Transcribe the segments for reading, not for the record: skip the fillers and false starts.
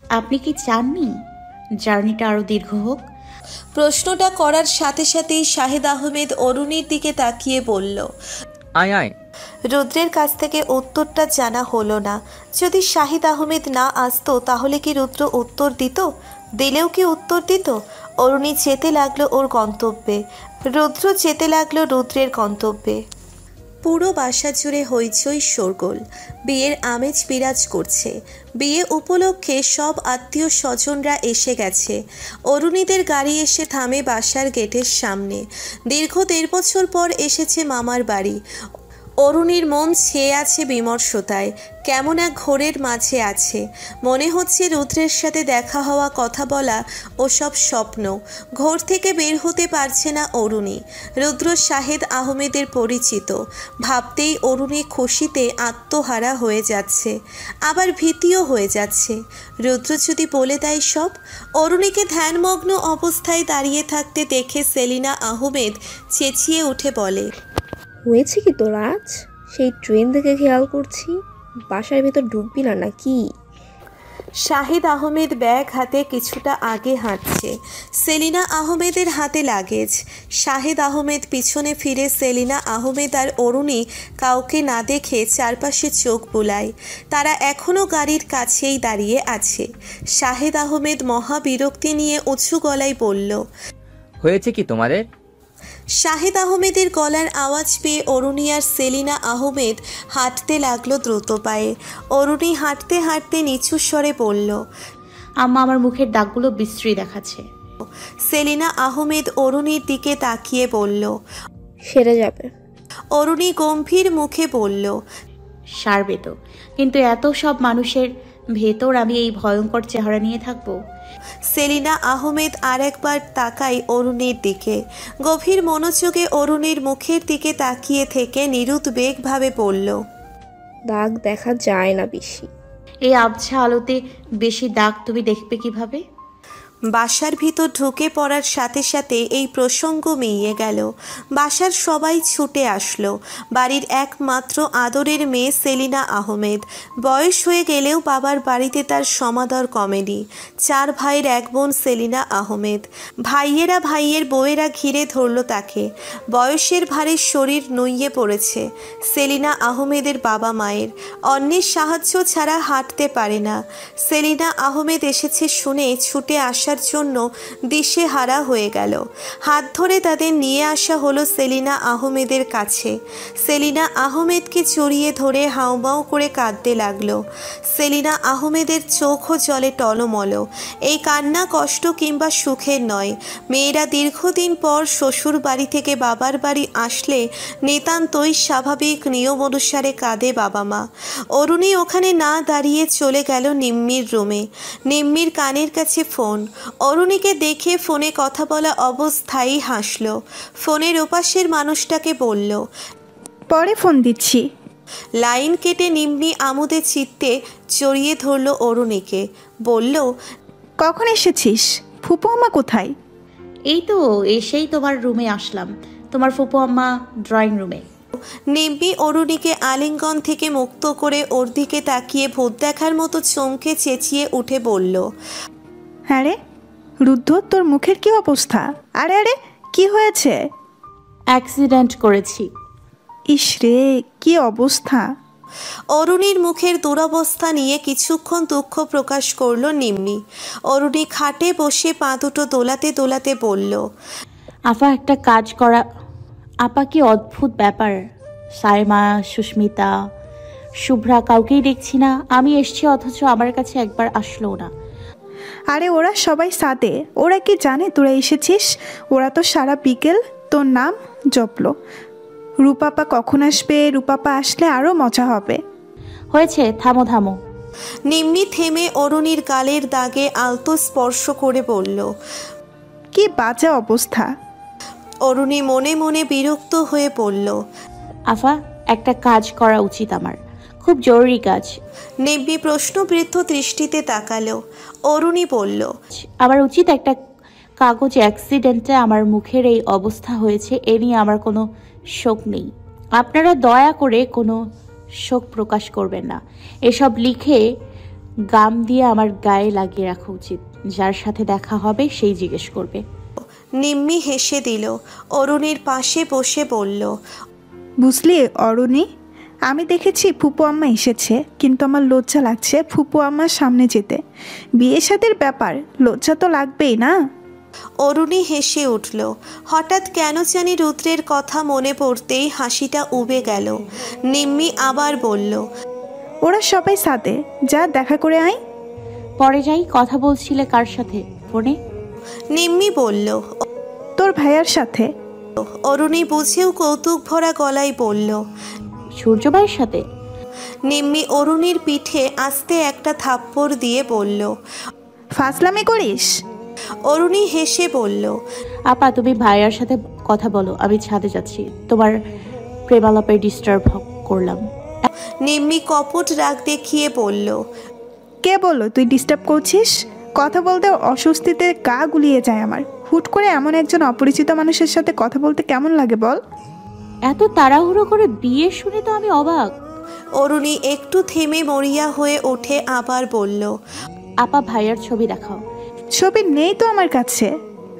আপনি কি চাননি জার্নিটা আরো দীর্ঘ হোক? প্রশ্নটা করার সাথে সাথেই শাহেদ আহমেদ অরুণীর দিকে তাকিয়ে বলল, আয় আয়। রুদ্রের কাছ থেকে উত্তরটা জানা হলো না। যদি শাহিদ আহমেদ না আসতো তাহলে কি রুদ্র উত্তর দিত? দিলেও কি উত্তর দিত? অরুণী যেতে লাগলো ওর গন্তব্যে, রুদ্র যেতে লাগলো রুদ্রের গন্তব্যে। পুরো বাসা জুড়ে হইচই শোরগোল, বিয়ের আমেজ বিরাজ করছে। বিয়ে উপলক্ষে সব আত্মীয় স্বজনরা এসে গেছে। অরুণীদের গাড়ি এসে থামে বাসার গেটের সামনে। দীর্ঘ ১.৫ বছর পর এসেছে মামার বাড়ি। অরুণীর মন ছেয়ে আছে বিমর্ষতায়, কেমন এক ঘোরের মাঝে আছে। মনে হচ্ছে রুদ্রের সাথে দেখা হওয়া, কথা বলা ওসব স্বপ্ন। ঘোর থেকে বের হতে পারছে না অরুণী। রুদ্র শাহেদ আহমেদের পরিচিত, ভাবতেই অরুণী খুশিতে আত্মহারা হয়ে যাচ্ছে, আবার ভীতিও হয়ে যাচ্ছে। রুদ্র যদি বলে দেয় সব। অরুণীকে ধ্যানমগ্ন অবস্থায় দাঁড়িয়ে থাকতে দেখে সেলিনা আহমেদ চেঁচিয়ে উঠে বলে, হয়েছে কি তোর আজ? সেই ট্রেন থেকে খেয়াল করছি, বাসার ভেতর ঢুকবি না নাকি? শাহিদ আহমেদ ব্যাগ হাতে কিছুটা আগে হাঁটছে। সেলিনা আহমেদের হাতে লাগেজ। শাহিদ আহমেদ পিছনে ফিরে সেলিনা আহমেদ আর অরুণী কাউকে না দেখে চারপাশে চোখ বুলায়। তারা এখনও গাড়ির কাছেই দাঁড়িয়ে আছে। শাহিদ আহমেদ মহা বিরক্তি নিয়ে উঁচু গলায় বলল, হয়েছে কি তোমাদের? শাহিদ আহমেদের গলার আওয়াজ পেয়ে অরুণী আর সেলিনা আহমেদ হাঁটতে লাগলো দ্রুত পায়ে। অরুণী হাঁটতে হাঁটতে নিচু স্বরে বলল, আম্মা আমার মুখের দাগগুলো বিশ্রী দেখাচ্ছে। সেলিনা আহমেদ অরুণীর দিকে তাকিয়ে বলল, সেরে যাবে। অরুণী গম্ভীর মুখে বলল, সারবে তো, কিন্তু এত সব মানুষের ভেতর আমি এই ভয়ঙ্কর চেহারা নিয়ে থাকবো? সেলিনা আহমেদ আরেকবার তাকায় অরুণীর দিকে। গভীর মনোযোগে অরুণীর মুখের দিকে তাকিয়ে থেকে নিরুদ্বেগভাবে বলল, দাগ দেখা যায় না বেশি। এই আবছা আলোতে বেশি দাগ তুমি দেখবে কিভাবে? বাসার ভিতর ঢুকে পড়ার সাথে সাথে এই প্রসঙ্গ মিইয়ে গেল। বাসার সবাই ছুটে আসলো। বাড়ির একমাত্র আদরের মেয়ে সেলিনা আহমেদ। বয়স হয়ে গেলেও বাবার বাড়িতে তার সমাদর কমেনি। 4 ভাইয়ের 1 বোন সেলিনা আহমেদ। ভাইয়েরা ভাইয়ের বউয়েরা ঘিরে ধরল তাকে। বয়সের ভারে শরীর নুইয়ে পড়েছে সেলিনা আহমেদের বাবা মায়ের। অন্যের সাহায্য ছাড়া হাঁটতে পারে না। সেলিনা আহমেদ এসেছে শুনে ছুটে আসার জন্য দিশেহারা হয়ে গেল। হাত ধরে তাদের নিয়ে আসা হলো সেলিনা আহমেদের কাছে। সেলিনা আহমেদকে জড়িয়ে ধরে হাউমাউ করে কাঁদতে লাগলো। সেলিনা আহমেদের চোখও জলে টলমল। এই কান্না কষ্ট কিংবা সুখের নয়। মেয়েরা দীর্ঘদিন পর শ্বশুর বাড়ি থেকে বাবার বাড়ি আসলে নিতান্তই স্বাভাবিক নিয়ম অনুসারে কাঁদে বাবা মা। অরুণী ওখানে না দাঁড়িয়ে চলে গেল নিম্মির রুমে। নিম্মির কানের কাছে ফোন। অরুণীকে দেখে ফোনে কথা বলা অবস্থায় হাসল। ফোনের ওপাশের মানুষটাকে বলল, পরে ফোন দিচ্ছি। লাইন কেটে নিম্মি আমোদে চিত্তে জড়িয়ে ধরল অরুণীকে। বলল, কখন এসেছিস? ফুপু আম্মা কোথায়? এই তো এসেই তোমার রুমে আসলাম। তোমার ফুপু আম্মা ড্রয়িং রুমে। নিম্মি অরুণীকে আলিঙ্গন থেকে মুক্ত করে ওর দিকে তাকিয়ে ভূত দেখার মতো চমকে চেঁচিয়ে উঠে বলল, হ্যাঁ রে রুদ্ধ, তোর মুখের কি অবস্থা? আরে আরে কি হয়েছে? অ্যাক্সিডেন্ট করেছি। ইস রে, কি অবস্থা! অরুণীর মুখের দুরবস্থা নিয়ে কিছুক্ষণ দুঃখ প্রকাশ করল নিম্মি। অরুণী খাটে বসে পা দুটো দোলাতে দোলাতে বলল, আপা একটা কাজ করা। আপা কি অদ্ভুত ব্যাপার, সাইমা, সুস্মিতা, শুভ্রা কাউকেই দেখছি না। আমি এসছি অথচ আমার কাছে একবার আসলো না। আরে ওরা সবাই সাদে, ওরা কি জানে তোরা এসেছিস? ওরা তো সারা বিকেল তোর নাম জপলো। রূপাপা কখন আসবে? রূপাপা আসলে আরও মজা হবে। হয়েছে, থামো থামো। নিম্মি থেমে অরুণীর গালের দাগে আলতো স্পর্শ করে বলল, কি বাজে অবস্থা! অরুণী মনে মনে বিরক্ত হয়ে পড়ল, আফা একটা কাজ করা উচিত আমার, খুব জরুরি কাজ। নিম্মি প্রশ্নবৃদ্ধ দৃষ্টিতে তাকালো। অরুণী বলল, আমার উচিত একটা কাগজ। অ্যাক্সিডেন্টে আমার মুখের এই অবস্থা হয়েছে, এ নিয়ে আমার কোনো শোক নেই। আপনারা দয়া করে কোনো শোক প্রকাশ করবেন না। এসব লিখে গাম দিয়ে আমার গায়ে লাগিয়ে রাখা উচিত। যার সাথে দেখা হবে সেই জিজ্ঞেস করবে। নিম্মি হেসে দিল। অরুণীর পাশে বসে বলল, বুঝলি অরুণী, আমি দেখেছি ফুপু আম্মা এসেছে, কিন্তু আমার লজ্জা লাগছে ফুপু আম্মার সামনে যেতে। বিয়ে শাদির ব্যাপার, লজ্জা তো লাগবেই না। অরুণী হেসে উঠল। হঠাৎ কেন জানি রুদ্রের কথা মনে পড়তেই হাসিটা উবে গেল। নিম্মি আবার বলল, ওরা সবাই সাথে, যা দেখা করে আয়। পরে যাই। কথা বলছিলে কার সাথে ফোনে? নিম্মি বলল। তোর ভাইয়ার সাথে। অরুণী বুঝেও কৌতুক ভরা গলায় বলল। সূর্য ভাইয়ের সাথে? নিম্মি অরুণীর পিঠে আস্তে একটা থাপ্পড় দিয়ে বলল। ফাজলামি করিস? অরুণী হেসে বলল, আপা তুমি ভাইয়ার সাথে কথা বলো, আমি ছাদে যাচ্ছি। তোমার প্রেমালাপে ডিস্টার্ব করলাম। নিম্মি কপট রাগ দেখিয়ে বলল, কে বললো তুই ডিস্টার্ব করছিস? কথা বলতে অস্বস্তিতে গা গুলিয়ে যায় আমার। হুট করে এমন একজন অপরিচিত মানুষের সাথে কথা বলতে কেমন লাগে বল? এত তাড়াহুড়ো করে বিয়ে শুনে তো আমি অবাক। অরুণী একটু থেমে মরিয়া হয়ে ওঠে আবার বলল, আপা ভাইয়ার ছবি দেখাও। ছবি নেই তো আমার কাছে,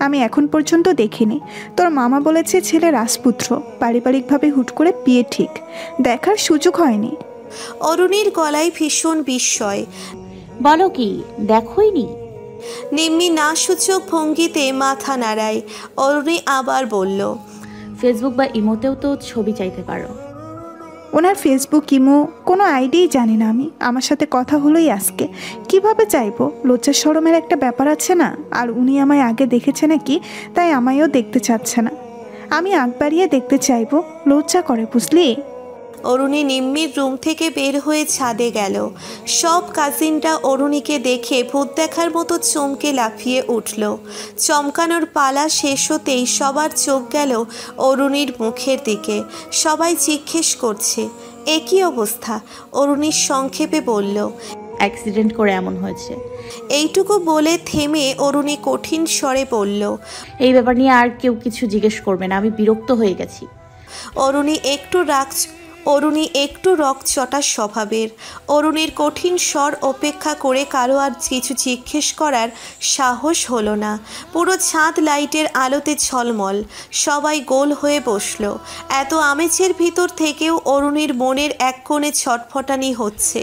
আমি এখন পর্যন্ত দেখিনি। তোর মামা বলেছে ছেলে রাজপুত্র, পারিবারিকভাবে হুট করে বিয়ে ঠিক, দেখার সুযোগ হয়নি। অরুণীর গলায় ভীষণ বিস্ময়। বলো কি, দেখোইনি? নিম্মি না সূচক ভঙ্গিতে মাথা নাড়ায়। অরুণী আবার বলল, ফেসবুক বা ইমোতেও তো ছবি চাইতে পারো। ওনার ফেসবুক ইমো কোনো আইডিই জানি না আমি। আমার সাথে কথা হলোই আজকে, কিভাবে চাইবো? লজ্জা শরমের একটা ব্যাপার আছে না? আর উনি আমায় আগে দেখেছে নাকি, তাই আমায়ও দেখতে চাচ্ছে না। আমি আগ বাড়িয়ে দেখতে চাইবো, লজ্জা করে বুঝলি। অরুণী নিম্মির রুম থেকে বের হয়ে ছাদে গেল। সব কাজিনরা অরুণীকে দেখে ভূত দেখার মতো চমকে লাফিয়ে উঠল। চমকানোর পালা শেষ হতেই সবার চোখ গেল অরুণীর মুখের দিকে। সবাই জিজ্ঞেস করছে, এ কী অবস্থা? অরুণী সংক্ষেপে বলল, অ্যাক্সিডেন্ট করে এমন হয়েছে। এইটুকু বলে থেমে অরুণী কঠিন স্বরে বলল, এই ব্যাপার নিয়ে আর কেউ কিছু জিজ্ঞেস করবে না, আমি বিরক্ত হয়ে গেছি। অরুণী একটু রকচটা স্বভাবের। অরুণীর কঠিন স্বর উপেক্ষা করে কারো আর কিছু জিজ্ঞেস করার সাহস হলো না। পুরো ছাদ লাইটের আলোতে ঝলমল। সবাই গোল হয়ে বসলো। এত আমেজের ভিতর থেকেও অরুণীর মনের এক কোণে ছটফটানি হচ্ছে।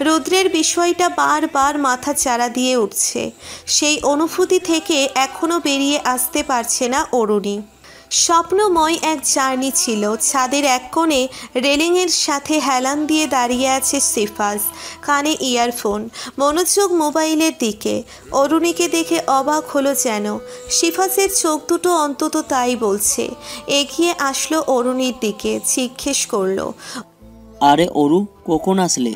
রুদ্রের বিষয়টা বারবার মাথা চাড়া দিয়ে উঠছে। সেই অনুভূতি থেকে এখনও বেরিয়ে আসতে পারছে না অরুণী। স্বপ্নময় এক জার্নি ছিল। ছাদের এক কোণে রেলিংয়ের সাথে হেলান দিয়ে দাঁড়িয়ে আছে সিফাস, কানে ইয়ারফোন, মনোযোগ মোবাইলের দিকে। অরুণীকে দেখে অবাক হলো যেন। সিফাসের চোখ দুটো অন্তত তাই বলছে। এগিয়ে আসলো অরুণীর দিকে, জিজ্ঞেস করলো, আরে অরু, কখন আসলে?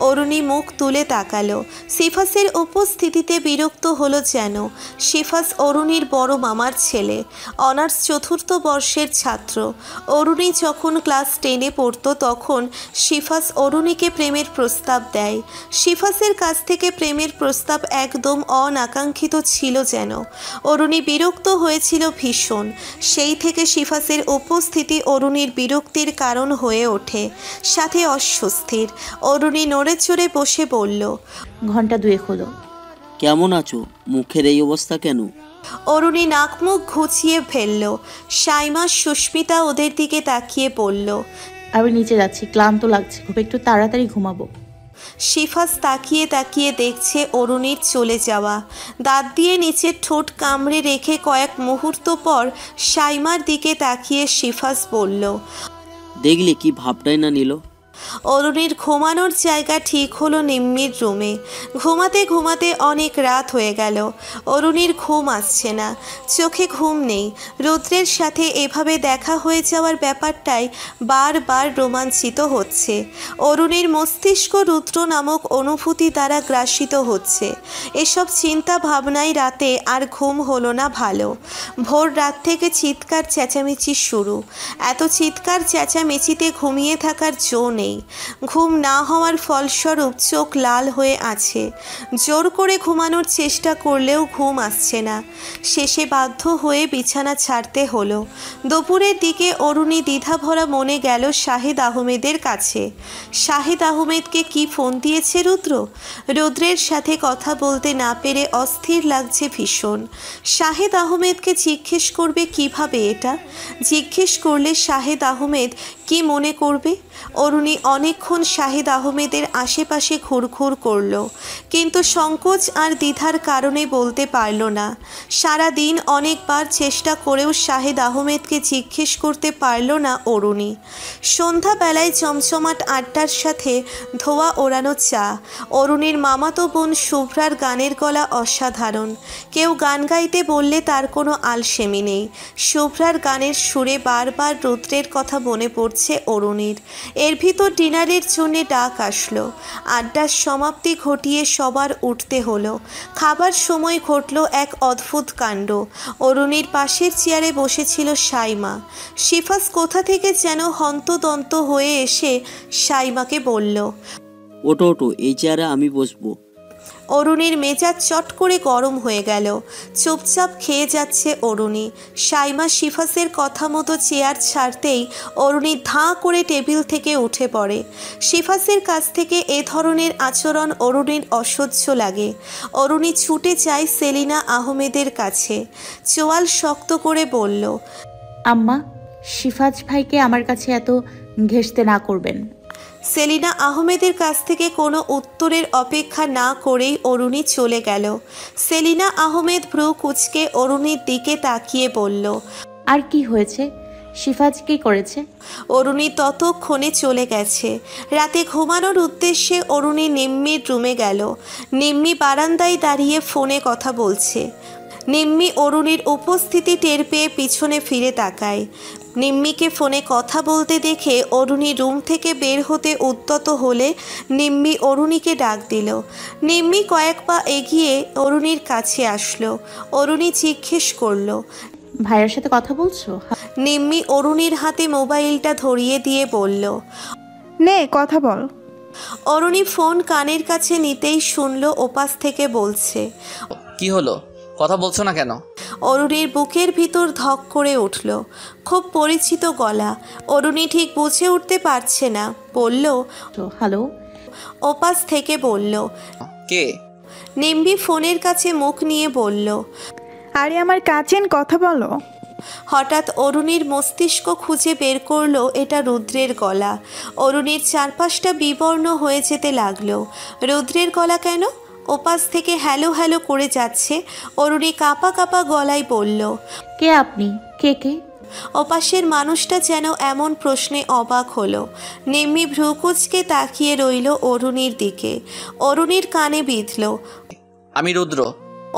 অরুণী মুখ তুলে তাকালো। সিফাসের উপস্থিতিতে বিরক্ত হলো যেন। সিফাস অরুণীর বড় মামার ছেলে, অনার্স 4র্থ বর্ষের ছাত্র। অরুণী যখন ক্লাস 10-এ পড়তো তখন সিফাস অরুণীকে প্রেমের প্রস্তাব দেয়। সিফাসের কাছ থেকে প্রেমের প্রস্তাব একদম অনাকাঙ্ক্ষিত ছিল যেন। অরুণী বিরক্ত হয়েছিল ভীষণ। সেই থেকে সিফাসের উপস্থিতি অরুণীর বিরক্তির কারণ হয়ে ওঠে, সাথে অস্বস্তির। অরুণী নড়ে চড়ে বসে বলল, ঘন্টা 2 হলো। কেমন আছো? মুখের এই অবস্থা কেন? অরুণী নাক মুখ ঘুচিয়ে ফেলল। সাইমা সুস্মিতা ওদের দিকে তাকিয়ে বলল, আমি নিচে যাচ্ছি, ক্লান্ত লাগছে খুব, একটু তাড়াতাড়ি ঘুমাবো। সিফাস তাকিয়ে তাকিয়ে দেখছে অরুণীর চলে যাওয়া। দাঁত দিয়ে নিচের ঠোঁট কামড়ে রেখে কয়েক মুহূর্ত পর সাইমার দিকে তাকিয়ে সিফাস বলল, দেখলে কি ভাবটাই না নিল। অরুণীর ঘুমানোর জায়গা ঠিক হলো নিম্মির রুমে। ঘুমাতে ঘুমাতে অনেক রাত হয়ে গেল। অরুণীর ঘুম আসছে না, চোখে ঘুম নেই। রুদ্রের সাথে এভাবে দেখা হয়ে যাওয়ার ব্যাপারটাই বারবার রোমাঞ্চিত হচ্ছে। অরুণীর মস্তিষ্ক রুদ্র নামক অনুভূতি দ্বারা গ্রাসিত হচ্ছে। এসব চিন্তা ভাবনায় রাতে আর ঘুম হলো না ভালো। ভোর রাত থেকে চিৎকার চেঁচামেচি শুরু। এত চিৎকার চেঁচামেচিতে ঘুমিয়ে থাকার জো নেই। ঘুম না হওয়ার ফলস্বরূপ চোখ লাল হয়ে আছে। জোর করে ঘুমানোর চেষ্টা করলেও ঘুম আসছে না। শেষে বাধ্য হয়ে বিছানা ছাড়তে হলো। দুপুরের দিকে অরুণী দ্বিধাভরা মনে গেল শাহিদ আহমেদের কাছে। শাহিদ আহমেদকে কি ফোন দিয়েছে রুদ্র? রুদ্রের সাথে কথা বলতে না পেরে অস্থির লাগছে ভীষণ। শাহিদ আহমেদকে জিজ্ঞেস করবে কিভাবে এটা? জিজ্ঞেস করলে শাহিদ আহমেদ কি মনে করবে? অরুণী অনেকক্ষণ শাহিদ আহমেদের আশেপাশে ঘুরঘুর করল, কিন্তু সংকোচ আর দ্বিধার কারণে বলতে পারল না। সারা দিন অনেকবার চেষ্টা করেও শাহিদ আহমেদকে জিজ্ঞেস করতে পারল না অরুণী। সন্ধ্যাবেলায় চমচমাট আড্ডার সাথে ধোয়া ওড়ানো চা। অরুণীর মামাতো বোন শুভ্রার গানের গলা অসাধারণ। কেউ গান গাইতে বললে তার কোনো আলসেমি নেই। শুভ্রার গানের সুরে বারবার রুদ্রের কথা মনে পড়ছে অরুণীর। এর ভিতর ডিনারের জন্য ডাক আসলো। আড্ডার সমাপ্তি ঘটিয়ে সবার উঠতে হলো। খাবার সময় ঘটল এক অদ্ভুত কাণ্ড। অরুণীর পাশের চেয়ারে বসেছিল সাইমা। শিফাস কোথা থেকে যেন হন্তদন্ত হয়ে এসে সাইমাকে বলল, ওটো ওটো, এই চেয়ারে আমি বসবো। অরুণীর মেজাজ চট করে গরম হয়ে গেল। চুপচাপ খেয়ে যাচ্ছে অরুণী। সাইমা শিফাসের কথা মতো চেয়ার ছাড়তেই অরুণী ধাঁ করে টেবিল থেকে উঠে পড়ে। শিফাসের কাছ থেকে এ ধরনের আচরণ অরুণীর অসহ্য লাগে। অরুণী ছুটে যায় সেলিনা আহমেদের কাছে। চোয়াল শক্ত করে বলল, আম্মা, শিফাজ ভাইকে আমার কাছে এত ঘেঁষতে না করবেন। সেলিনা আহমেদের কাছ থেকে কোনো উত্তরের অপেক্ষা না করেই অরুণী চলে গেল। সেলিনা আহমেদ ভ্রু কুঁচকে অরুণীর দিকে তাকিয়ে বলল, আর কি হয়েছে? শিফাজ কি করেছে? অরুণী ততক্ষণে চলে গেছে। রাতে ঘুমানোর উদ্দেশ্যে অরুণী নিম্মির রুমে গেল। নিম্মি বারান্দায় দাঁড়িয়ে ফোনে কথা বলছে। নিম্মি অরুণীর উপস্থিতি টের পেয়ে পিছনে ফিরে তাকায়। নিম্মিকে ফোনে কথা বলতে দেখে অরুণী রুম থেকে বের হতে উদ্যত হলে নিম্মি অরুণীকে ডাক দিল। নিম্মি কয়েক পা এগিয়ে অরুণীর কাছে আসলো। অরুণী জিজ্ঞেস করলো, ভাইয়ের সাথে কথা বলছো? নিম্মি অরুণীর হাতে মোবাইলটা ধরিয়ে দিয়ে বলল, নে কথা বল। অরুণী ফোন কানের কাছে নিতেই শুনল ওপাশ থেকে বলছে, কি হলো, কথা বলছো না কেন? অরুণীর বুকের ভিতর ধক করে উঠল। খুব পরিচিত গলা। অরুণী ঠিক বুঝে উঠতে পারছে না। বলল, হ্যালো। ওপাশ থেকে বলল, কে? নিম্বি ফোনের কাছে মুখ নিয়ে বলল। আরে আমার কাছেন, কথা বলো। হঠাৎ অরুণীর মস্তিষ্ক খুঁজে বের করলো এটা রুদ্রের গলা। অরুণীর চারপাশটা বিবর্ণ হয়ে যেতে লাগলো। রুদ্রের গলা কেন? ওপাশ থেকে হ্যালো হ্যালো করে যাচ্ছে। অরুণী কাঁপা কাঁপা গলায় বলল, কে আপনি? কে কে? ওপাশের মানুষটা যেন এমন প্রশ্নে অবাক হলো। নিম্মি ভ্রুকুচকে তাকিয়ে রইল অরুণীর দিকে। অরুণীর কানে বিঁধল। আমি রুদ্র।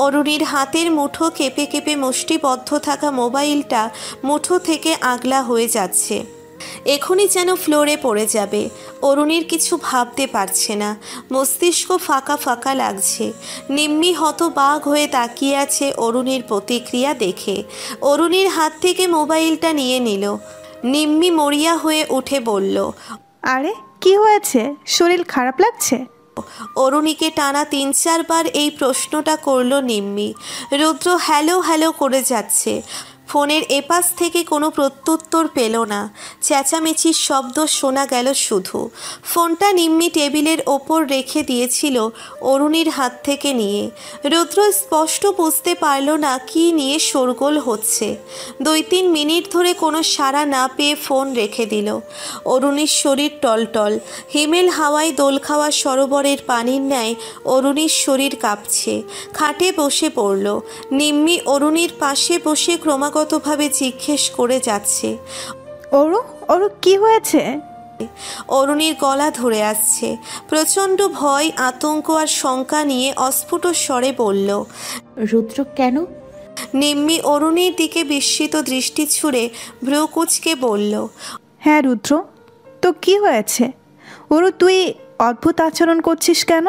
অরুণীর হাতের মুঠো কেঁপে কেঁপে মুষ্টিবদ্ধ থাকা মোবাইলটা মুঠো থেকে আগলা হয়ে যাচ্ছে। এখনই যেন ফ্লোরে পড়ে যাবে। অরুণীর কিছু ভাবতে পারছে না। মস্তিষ্ক ফাঁকা ফাঁকা লাগছে। নিম্মি হতবাক হয়ে তাকিয়ে আছে অরুণীর প্রতিক্রিয়া দেখে। অরুণীর হাত থেকে মোবাইলটা নিয়ে নিল। নিম্মি মরিয়া হয়ে উঠে বলল, আরে কি হয়েছে? শরীর খারাপ লাগছে? অরুণীকে টানা ৩-৪ বার এই প্রশ্নটা করল নিম্মি। রুদ্র হ্যালো হ্যালো করে যাচ্ছে। ফোনের এপাশ থেকে কোনো প্রত্যুত্তর পেল না। চেঁচামেচির শব্দ শোনা গেল শুধু। ফোনটা নিম্মি টেবিলের ওপর রেখে দিয়েছিল অরুণীর হাত থেকে নিয়ে। রুদ্র স্পষ্ট বুঝতে পারল না কী নিয়ে শোরগোল হচ্ছে। ২-৩ মিনিট ধরে কোনো সাড়া না পেয়ে ফোন রেখে দিল। অরুণীর শরীর টলটল। হিমেল হাওয়ায় দোল খাওয়া সরোবরের পানির ন্যায় অরুণীর শরীর কাঁপছে। খাটে বসে পড়ল। নিম্মি অরুণীর পাশে বসে ক্রমাগতভাবে জিজ্ঞেস করে যাচ্ছে, ওরু ওরু কি হয়েছে? অরুণীর গলা ধরে আসছে। প্রচণ্ড ভয়, আতঙ্ক আর শঙ্কা নিয়ে অস্ফুট স্বরে বলল, রুদ্র কেন? নিম্মি অরুণীর দিকে বিস্মিত দৃষ্টি ছুড়ে ভ্রু কুঁচকে বলল, হ্যাঁ রুদ্র, তো কি হয়েছে? ওরু তুই অদ্ভুত আচরণ করছিস কেন?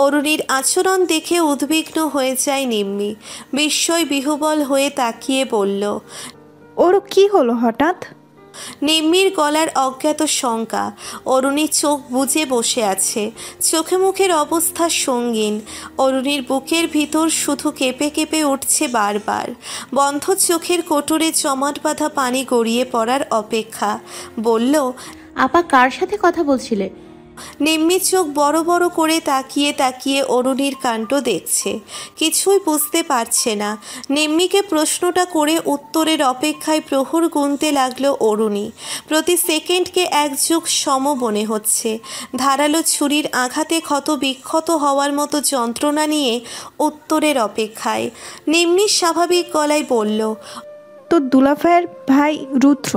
অরুণীর আচরণ দেখে উদ্বিগ্ন হয়ে যায় নিম্মি। বিস্ময় বিহ্বল হয়ে তাকিয়ে বলল, ওরু কি হলো হঠাৎ? নিম্মির গলার অজ্ঞাত শঙ্কা। অরুণী চোখ বুজে বসে আছে, চোখে মুখের অবস্থা সঙ্গীন। অরুণীর বুকের ভিতর শুধু কেঁপে কেঁপে উঠছে বারবার। বন্ধ চোখের কোটরে জমাট বাঁধা পানি গড়িয়ে পড়ার অপেক্ষা। বলল, আপা কার সাথে কথা বলছিলে? নিম্মি চোখ বড় বড় করে তাকিয়ে তাকিয়ে অরুণীর কাণ্ড দেখছে, কিছুই বুঝতে পারছে না। নিম্মিকে প্রশ্নটা করে উত্তরের অপেক্ষায় প্রহর গুনতে লাগলো অরুণী। প্রতি সেকেন্ডকে এক যুগ সম মনে হচ্ছে। ধারালো ছুরির আঘাতে ক্ষত বিক্ষত হওয়ার মতো যন্ত্রণা নিয়ে উত্তরের অপেক্ষায়। নিম্মি স্বাভাবিক গলায় বলল, তোর দুলাভাইয়ের ভাই রুদ্র।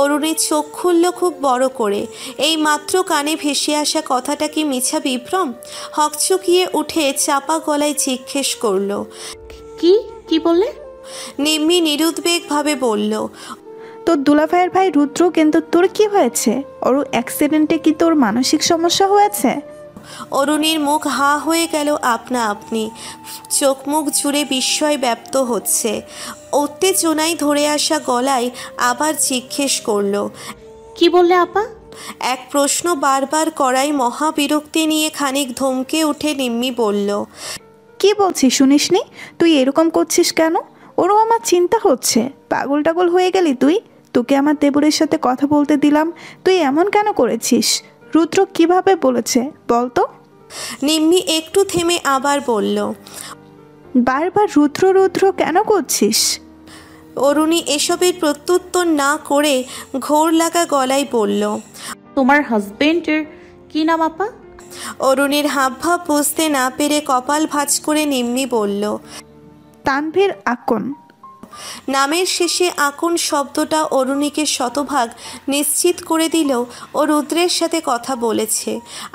অরুণী চোখ খুলল খুব বড় করে। এই মাত্র কানে ভেসে আসা কথাটা কি মিছা বিভ্রম? হকচকিয়ে উঠে চাপা গলায় জিজ্ঞেস করল। কি কি বললে? নিম্মি নিরুদ্বেগভাবে বলল, তোর দুলাভাইয়ের ভাই রুদ্র, কিন্তু তোর কি হয়েছে? ওর অ্যাক্সিডেন্টে কি তোর মানসিক সমস্যা হয়েছে? অরুণীর মুখ হা হয়ে গেল আপনা আপনি। চোখ মুখ জুড়ে বিস্ময় ব্যপ্ত হচ্ছে। উত্তেজনায় ধরে আসা গলায় আবার জিজ্ঞেস করল। কি বললে আপা? এক প্রশ্ন বারবার করায় মহাবিরক্তি নিয়ে খানিক ধমকে উঠে নিম্মি বলল, কি বলছিস শুনিসনি? তুই এরকম করছিস কেন? ওরও আমার চিন্তা হচ্ছে। পাগল টাগল হয়ে গেলি তুই? তোকে আমার দেবরের সাথে কথা বলতে দিলাম, তুই এমন কেন করেছিস? রুদ্র কিভাবে বলেছে বলতো? নিম্মি একটু থেমে আবার বলল, বারবার রুদ্র রুদ্র কেন করছিস? অরুণী এসবের প্রত্যুত্তর না করে ঘোর লাগা গলায় বলল, তোমার হাজবেন্ডের কি নাম আপা? অরুণীর হাবভাব বুঝতে না পেরে কপাল ভাঁজ করে নিম্মি বলল, তানভীর আকন। নামের শেষে আকন শব্দটা অরুণীকে শতভাগ নিশ্চিত করে দিল ও রুদ্রের সাথে কথা বলেছে,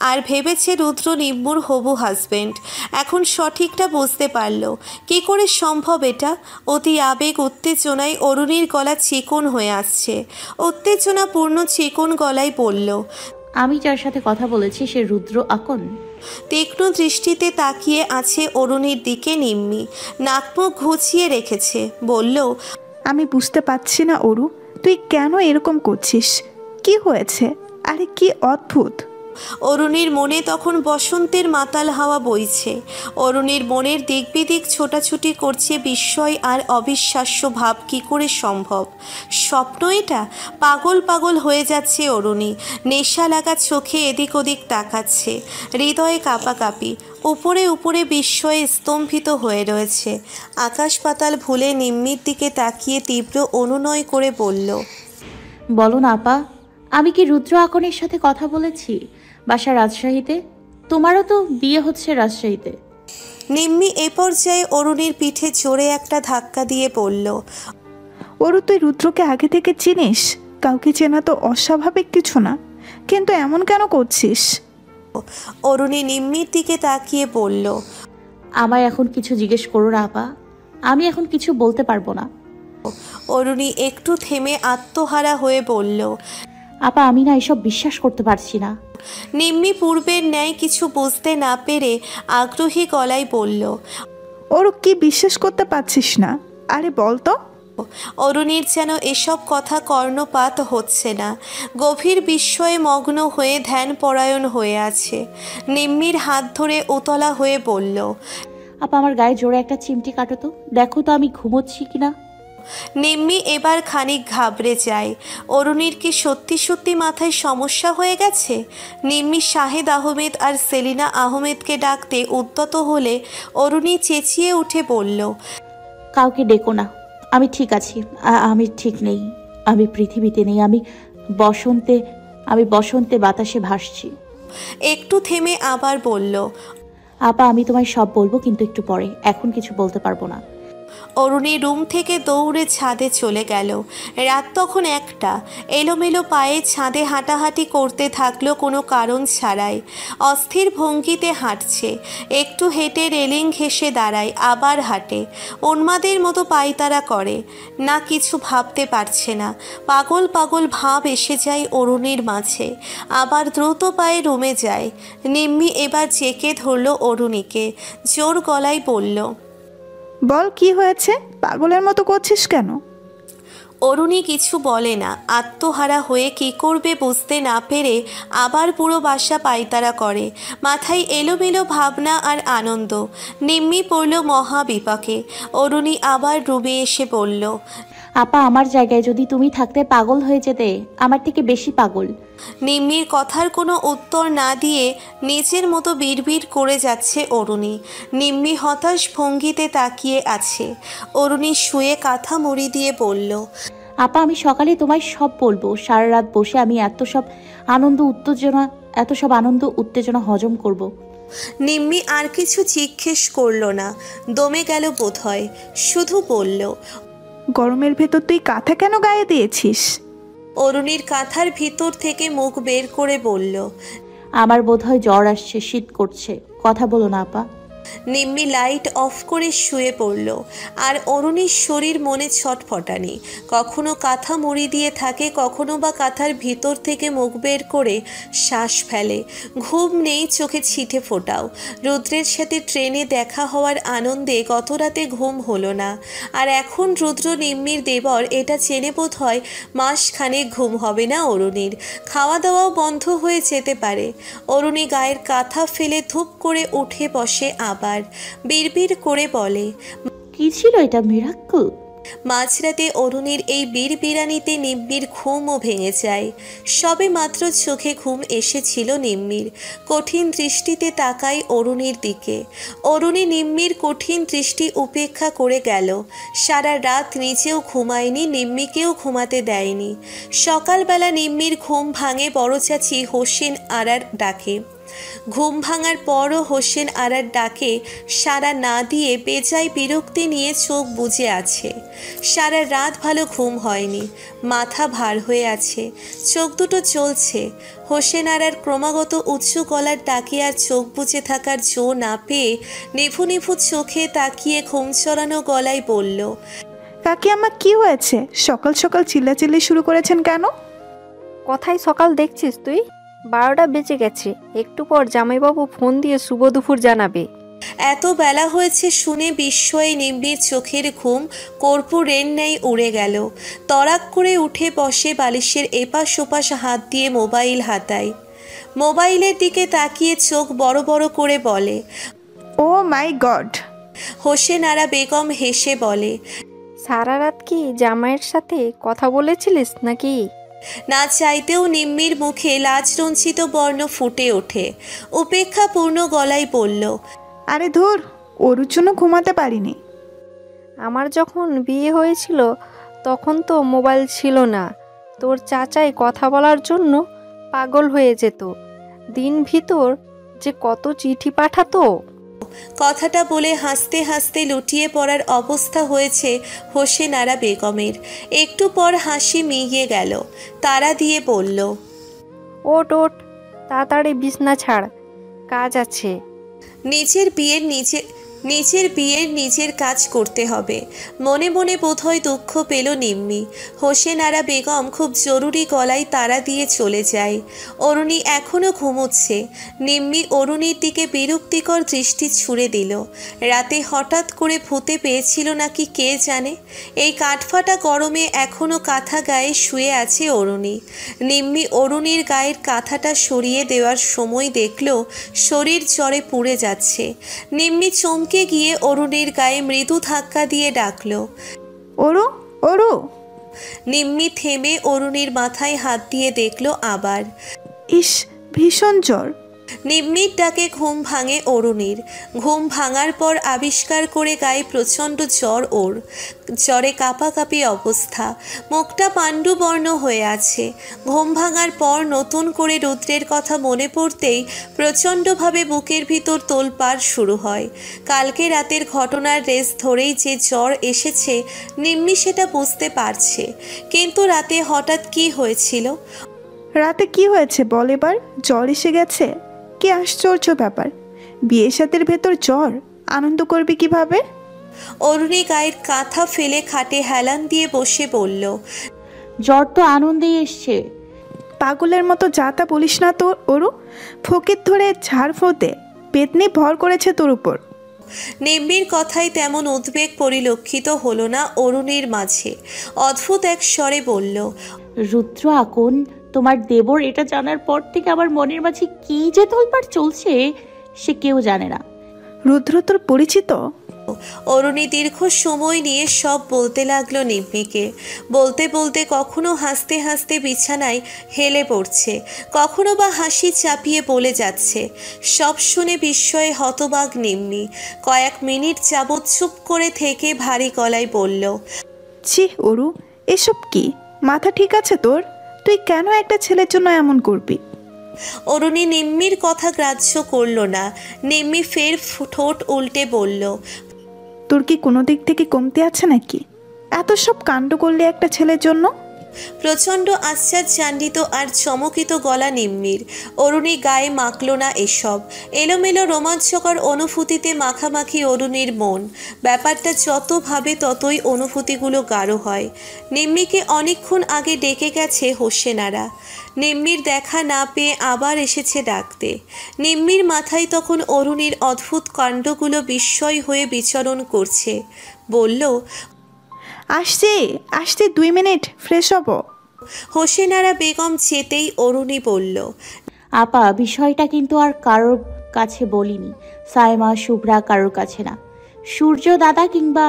আর ভেবেছে রুদ্র নিম্মুর হবু হাজবেন্ড। এখন সঠিকটা বুঝতে পারল। কি করে সম্ভব এটা? অতি আবেগ উত্তেজনায় অরুণীর গলা চিকন হয়ে আসছে। উত্তেজনাপূর্ণ চিকন গলায় বলল, আমি যার সাথে কথা বলেছি সে রুদ্র আকন। তীক্ষ্ণ দৃষ্টিতে তাকিয়ে আছে অরুণীর দিকে নিম্মি। নাক মুখ ঘুচিয়ে রেখেছে। বলল, আমি বুঝতে পারছি না অরু, তুই কেন এরকম করছিস? কি হয়েছে? আরে কি অদ্ভুত! অরুণীর মনে তখন বসন্তের মাতাল হাওয়া বইছে। অরুণীর মনের দিক বিদিক ছোটাছুটি করছে বিস্ময় আর অবিশ্বাস্য ভাব। কি করে সম্ভব? স্বপ্ন এটা? পাগল পাগল হয়ে যাচ্ছে অরুণী। নেশা লাগা চোখে এদিক ওদিক তাকাচ্ছে, হৃদয়ে কাঁপাকাঁপি। উপরে উপরে বিস্ময়ে স্তম্ভিত হয়ে রয়েছে। আকাশ পাতাল ভুলে নিম্মির দিকে তাকিয়ে তীব্র অনুনয় করে বলল, বলো না আপা, আমি কি রুদ্র আকনের সাথে কথা বলেছি? বাসা রাজশাহীতে। তোমারও তো বিয়ে হচ্ছে রাজশাহীতে। নিম্মি এ পর্যায়ে অরুণীর পিঠে জোরে একটা ধাক্কা দিয়ে বলল, অরু, তুই রুদ্রকে আগে থেকে চিনিস? কাউকে চেনা তো অস্বাভাবিক কিছু না, কিন্তু এমন কেন করছিস? অরুণী নিম্মির দিকে তাকিয়ে বলল, আমায় এখন কিছু জিজ্ঞেস করো না আপা, আমি এখন কিছু বলতে পারবো না। অরুণী একটু থেমে আত্মহারা হয়ে বলল, আপা আমি না এসব বিশ্বাস করতে পারছি না। নিম্মি পূর্বের ন্যায় কিছু বুঝতে না পেরে আগ্রহী গলায় বলল, ওরু, কি বিশ্বাস করতে পারছিস না? আরে বল তো। অরুণীর যেন এসব কথা কর্ণপাত হচ্ছে না। গভীর বিস্ময়ে মগ্ন হয়ে ধ্যানপরায়ণ হয়ে আছে। নিম্মির হাত ধরে উতলা হয়ে বলল, আপা আমার গায়ে জোরে একটা চিমটি কাটো তো, দেখো তো আমি ঘুমোচ্ছি কিনা। নিম্মি এবার খানিক ঘাবড়ে যায়। অরুণীর কি সত্যি সত্যি মাথায় সমস্যা হয়ে গেছে? নিম্মি শাহেদ আহমেদ আর সেলিনা আহমেদকে ডাকতে উদ্যত হলে অরুণী চেঁচিয়ে উঠে বলল, কাউকে ডেকো না, আমি ঠিক আছি। আমি ঠিক নেই, আমি পৃথিবীতে নেই, আমি বসন্তে বাতাসে ভাসছি। একটু থেমে আবার বলল, আপা আমি তোমায় সব বলবো, কিন্তু একটু পরে, এখন কিছু বলতে পারবো না। অরুণী রুম থেকে দৌড়ে ছাদে চলে গেল। রাত তখন 1টা। এলোমেলো পায়ে ছাদে হাঁটাহাঁটি করতে থাকলো কোনো কারণ ছাড়াই। অস্থির ভঙ্গিতে হাঁটছে। একটু হেঁটে রেলিং ঘেঁষে দাঁড়ায়, আবার হাঁটে। উন্মাদের মতো পায়তারা করে। না কিছু ভাবতে পারছে না। পাগল পাগল ভাব এসে যায় অরুণীর মাঝে। আবার দ্রুত পায়ে রুমে যায়। নিম্মি এবার জেকে ধরল অরুণীকে। জোর গলায় বলল, বল কি হয়েছে? পাগলের মতো করছিস কেন? অরুণী কিছু বলে না। আত্মহারা হয়ে কি করবে বুঝতে না পেরে আবার পুরো বাসা পায়তারা করে। মাথায় এলোমেলো ভাবনা আর আনন্দ। নিম্মি পড়ল মহা বিপাকে। অরুণী আবার রুমে এসে বলল, আপা আমার জায়গায় যদি তুমি থাকতে পাগল হয়ে যেতে, আমার থেকে বেশি পাগল। নিম্মির কথার কোনো উত্তর না দিয়ে নিজের মতো বিড়বিড় করে যাচ্ছে অরুণী। নিম্মি হতাশ ভঙ্গিতে তাকিয়ে আছে। অরুণী শুয়ে কাঁথা মুড়ি দিয়ে বলল, আপা আমি সকালে তোমায় সব বলবো। সারা রাত বসে আমি এত সব আনন্দ উত্তেজনা হজম করব। নিম্মি আর কিছু জিজ্ঞেস করল না। দমে গেল বোধহয়। শুধু বলল, গরমের ভেতর তুই কাঁথা কেন গায়ে দিয়েছিস? অরুণীর কাঁথার ভিতর থেকে মুখ বের করে বলল, আমার বোধহয় জ্বর আসছে, শীত করছে। কথা বলো না আপা। নিম্মি লাইট অফ করে শুয়ে পড়ল। আর অরুণীর শরীর মনে ছটফটানি। কখনো কাঁথা মুড়ি দিয়ে থাকে, কখনো বা কাঁথার ভিতর থেকে মুখ বের করে শ্বাস ফেলে। ঘুম নেই, চোখে ছিটে ফোটাও। রুদ্রের সাথে ট্রেনে দেখা হওয়ার আনন্দে গত রাতে ঘুম হলো না। আর এখন রুদ্র নিম্মির দেবর, এটা জেনে বোধ হয় মাসখানেক ঘুম হবে না অরুণীর। খাওয়া দাওয়াও বন্ধ হয়ে যেতে পারে। অরুণী গায়ের কাঁথা ফেলে ধূপ করে উঠে বসে। আবার বিড়বিড় করে বলে, কি ছিল এটা, মিরাক্কেল? মাঝরাতে অরুণীর এই বিড়বিড়ানিতে নিম্মির ঘুমও ভেঙে যায়। সবে মাত্র চোখে ঘুম এসেছিল নিম্মির। কঠিন দৃষ্টিতে তাকায় অরুণীর দিকে। অরুণী নিম্মির কঠিন দৃষ্টি উপেক্ষা করে গেল। সারা রাত নিজেও ঘুমায়নি, নিম্মিকেও ঘুমাতে দেয়নি। সকালবেলা নিম্মির ঘুম ভাঙে বড় চাচি হোসেন আরার ডাকে। ঘুম ভাঙার পরও হোসেন আরার ডাকে সাড়া না দিয়ে বেজায় বিরক্তি নিয়ে চোখ বুজে আছে। সারা রাত ভালো ঘুম হয়নি, মাথা ভার হয়ে আছে, চোখ দুটো জ্বলছে। হোসেন আরার ক্রমাগত উঁচু গলার ডাকে আর চোখ বুজে থাকার জো না পেয়ে নিভু নিভু চোখে তাকিয়ে ঘুম চড়ানো গলায় বলল, কাকি আমার কি হয়েছে? সকাল সকাল চিল্লাচিল্লি শুরু করেছেন কেন? কথাই সকাল দেখছিস তুই? 12টা বেজে গেছে। একটু পর জামাইবাবু ফোন দিয়ে শুভ দুপুর জানাবে। এত বেলা হয়েছে শুনে বিস্ময়ে নিম্বির চোখের ঘুম কর্পূরের ন্যায় উড়ে গেল। তড়াক করে উঠে বসে, বালিশের এপাশ ওপাশ হাত দিয়ে মোবাইল হাতায়। মোবাইলের দিকে তাকিয়ে চোখ বড় বড় করে বলে, ও মাই গড। হোসেন আরা বেগম হেসে বলে, সারা রাত কি জামাইয়ের সাথে কথা বলেছিলিস নাকি? না চাইতেও নিম্মির মুখে লাজরঞ্জিত বর্ণ ফুটে ওঠে। উপেক্ষাপূর্ণ গলায় বলল, আরে ধুর, ওর জন্য ঘুমাতে পারিনি। আমার যখন বিয়ে হয়েছিল তখন তো মোবাইল ছিল না। তোর চাচাই কথা বলার জন্য পাগল হয়ে যেত। দিন ভিতর যে কত চিঠি পাঠাতো। কথাটা বলে হাসতে হাসতে লুটিয়ে পড়ার অবস্থা হয়েছে হোসেন আরা বেগমের। একটু পর হাসি মিইয়ে গেল। তারা দিয়ে বলল, ওট ওট, তাড়াতাড়ি বিছনা ছাড়, কাজ আছে। নিজের বিয়ের নিজের কাজ করতে হবে। মনে মনে বোধহয় দুঃখ পেল নিম্মি। হোসেন আরা বেগম খুব জরুরি গলায় তাড়া দিয়ে চলে যায়। অরুণী এখনও ঘুমোচ্ছে। নিম্মি অরুণীর দিকে বিরক্তিকর দৃষ্টি ছুঁড়ে দিল। রাতে হঠাৎ করে ভূতে পেয়েছিল নাকি কে জানে। এই কাঠফাটা গরমে এখনও কাঁথা গায়ে শুয়ে আছে অরুণী। নিম্মি অরুণীর গায়ের কাঁথাটা সরিয়ে দেওয়ার সময় দেখল শরীর জ্বরে পুড়ে যাচ্ছে। নিম্মি চমকে গিয়ে অরুণীর গায়ে মৃদু ধাক্কা দিয়ে ডাকল, ওরু ওরু। নিম্মি থেমে অরুণীর মাথায় হাত দিয়ে দেখল আবার। ইস, ভীষণ জ্বর। নিম্মির ডাকে ঘুম ভাঙে অরুণীর। ঘুম ভাঙার পর আবিষ্কার করে গায়ে প্রচণ্ড জ্বর ওর। জ্বরে কাঁপাকাঁপি অবস্থা, মুখটা পাণ্ডুবর্ণ হয়ে আছে। ঘুম ভাঙার পর নতুন করে রুদ্রের কথা মনে পড়তেই প্রচণ্ডভাবে বুকের ভিতর তোলপাড় শুরু হয়। কালকে রাতের ঘটনার রেস ধরেই যে জ্বর এসেছে নিম্মি সেটা বুঝতে পারছে। কিন্তু রাতে হঠাৎ কি হয়েছিল? রাতে কি হয়েছে বল এবার? জ্বর এসে গেছে? কি আশ্চর্য ব্যাপার! বিয়ে শাদীর ভেতর জ্বর, আনন্দ করবি কিভাবে? অরুণী গায়ের কাঁথা ফেলে খাটে হেলান দিয়ে বসে বলল, জ্বর তো আনন্দেই এসছে। পাগলের মতো যা তা বলিস না তো ওরু। ফকির ধরে ঝাড় ফোঁতে পেতনি ভর করেছে তোর উপর। নিম্মির কথায় তেমন উদ্বেগ পরিলক্ষিত হলো না অরুণীর মাঝে। অদ্ভুত এক স্বরে বলল, রুদ্র আকন, তোমার দেবর এটা জানার পর থেকে আমার মনের মাঝে কি যে তোলপাড় চলছে সে কেউ জানে না। রুদ্র তোর পরিচিত? অরুণী দীর্ঘ সময় নিয়ে সব বলতে লাগলো নিম্মিকে। বলতে বলতে কখনো হাসতে হাসতে বিছানায় হেলে পড়ছে, কখনো বা হাসি চাপিয়ে বলে যাচ্ছে। সব শুনে বিস্ময়ে হতবাক নিম্মি। কয়েক মিনিট যাবৎ চুপ করে থেকে ভারী গলায় বলল, ছি অরু, এসব কি? মাথা ঠিক আছে তোর? তুই কেন একটা ছেলের জন্য এমন করবি? অরুণী নিম্মির কথা গ্রাহ্য করল না। নিম্মি ফের ঠোঁট উল্টে বলল, তোর কি কোনো দিক থেকে কমতে আছে নাকি? এত সব কাণ্ড করলি একটা ছেলের জন্য? প্রচণ্ড আশ্চর্যান্বিত আর চমকিত গলা নিম্মির। অরুণী গায়ে মাখল না এসব। এলোমেলো রোমাঞ্চকর অনুভূতিতে মাখামাখি অরুণীর মন। ব্যাপারটা যত ভাবে ততই অনুভূতিগুলো গাঢ় হয়। নিম্মিকে অনেকক্ষণ আগে ডেকে গেছে হোসেনারা। নিম্মির দেখা না পেয়ে আবার এসেছে ডাকতে। নিম্মির মাথায় তখন অরুণীর অদ্ভুত কাণ্ডগুলো বিস্ময় হয়ে বিচরণ করছে। বলল, আসছি আসছি, 2 মিনিট, ফ্রেশ হব। হোসেনারা বেগম যেতেই অরুণী বলল, আপা, বিষয়টা কিন্তু আর কারোর কাছে বলিনি। সাইমা, শুভ্রা, কারোর কাছে না। সূর্য দাদা কিংবা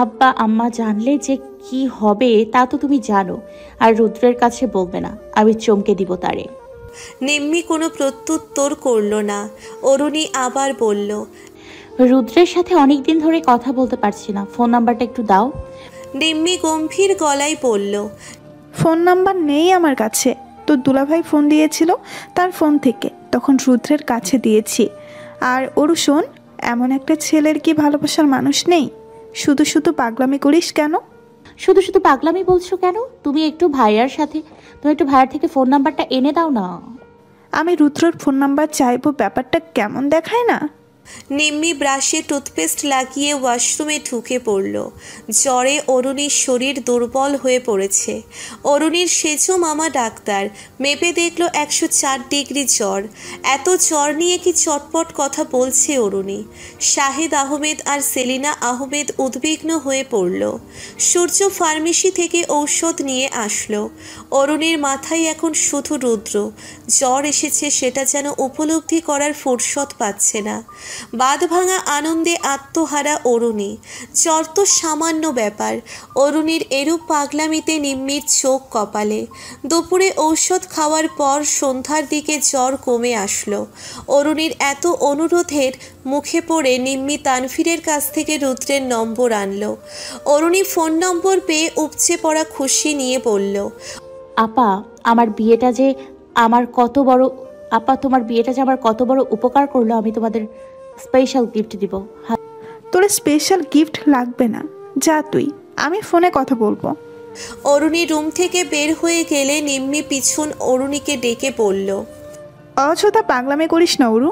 আব্বা আম্মা জানলে যে কি হবে তা তো তুমি জানো। আর রুদ্রের কাছে বলবে না, আমি চমকে দিব তারে। নিম্মি কোনো প্রত্যুত্তর করল না। অরুণী আবার বলল, রুদ্রের সাথে অনেক দিন ধরে কথা বলতে পারছি না, ফোন নাম্বারটা একটু দাও। নিম্মি গম্ভীর গলায় বলল, ফোন নাম্বার নেই আমার কাছে। তোর দুলাভাই ফোন দিয়েছিল তার ফোন থেকে, তখন রুদ্রের কাছে দিয়েছি। আর অরু শোন, এমন একটা ছেলের কি ভালোবাসার মানুষ নেই? শুধু শুধু পাগলামি করিস কেন? শুধু শুধু পাগলামি বলছো কেন? তুমি একটু ভাইয়ার থেকে ফোন নাম্বারটা এনে দাও না। আমি রুদ্রর ফোন নাম্বার চাইবো, ব্যাপারটা কেমন দেখায় না? নিম্মি ব্রাশে টুথপেস্ট লাগিয়ে ওয়াশরুমে ঢুকে পড়ল। জ্বরে অরুণীর শরীর দুর্বল হয়ে পড়েছে। অরুণীর সেজো মামা ডাক্তার, মেপে দেখল 104 ডিগ্রি জ্বর। এত জ্বর নিয়ে কি চটপট কথা বলছে অরুণী? শাহিদ আহমেদ আর সেলিনা আহমেদ উদ্বিগ্ন হয়ে পড়ল। সূর্য ফার্মেসি থেকে ঔষধ নিয়ে আসলো। অরুণীর মাথায় এখন শুধু রুদ্র। জ্বর এসেছে সেটা যেন উপলব্ধি করার ফুরসত পাচ্ছে না। বাঁধ ভাঙা আনন্দে আত্মহারা অরুণী। জ্বর তো সামান্য ব্যাপার। অরুণীর এরূপ পাগলামিতে নিম্মির চোখ কপালে। দুপুরে ঔষধ খাওয়ার পর সন্ধ্যার দিকে জ্বর কমে আসলো। অরুণীর এত অনুরোধের মুখে পড়ে নিম্মি তানভীরের কাছ থেকে রুদ্রের নম্বর আনলো। অরুণী ফোন নম্বর পেয়ে উপচে পড়া খুশি নিয়ে বলল, আপা, আমার বিয়েটা যে আমার কত বড় তোমার বিয়েটা যে আমার কত বড় উপকার করলো, আমি তোমাদের স্পেশাল গিফট দিব। তোর স্পেশাল গিফট লাগবে না, যা তুই, আমি ফোনে কথা বলবো। অরুণী রুম থেকে বের হয়ে গেলে নিম্মি পিছন অরুণীকে ডেকে বলল, অযথা পাগলামি করিস না অরু।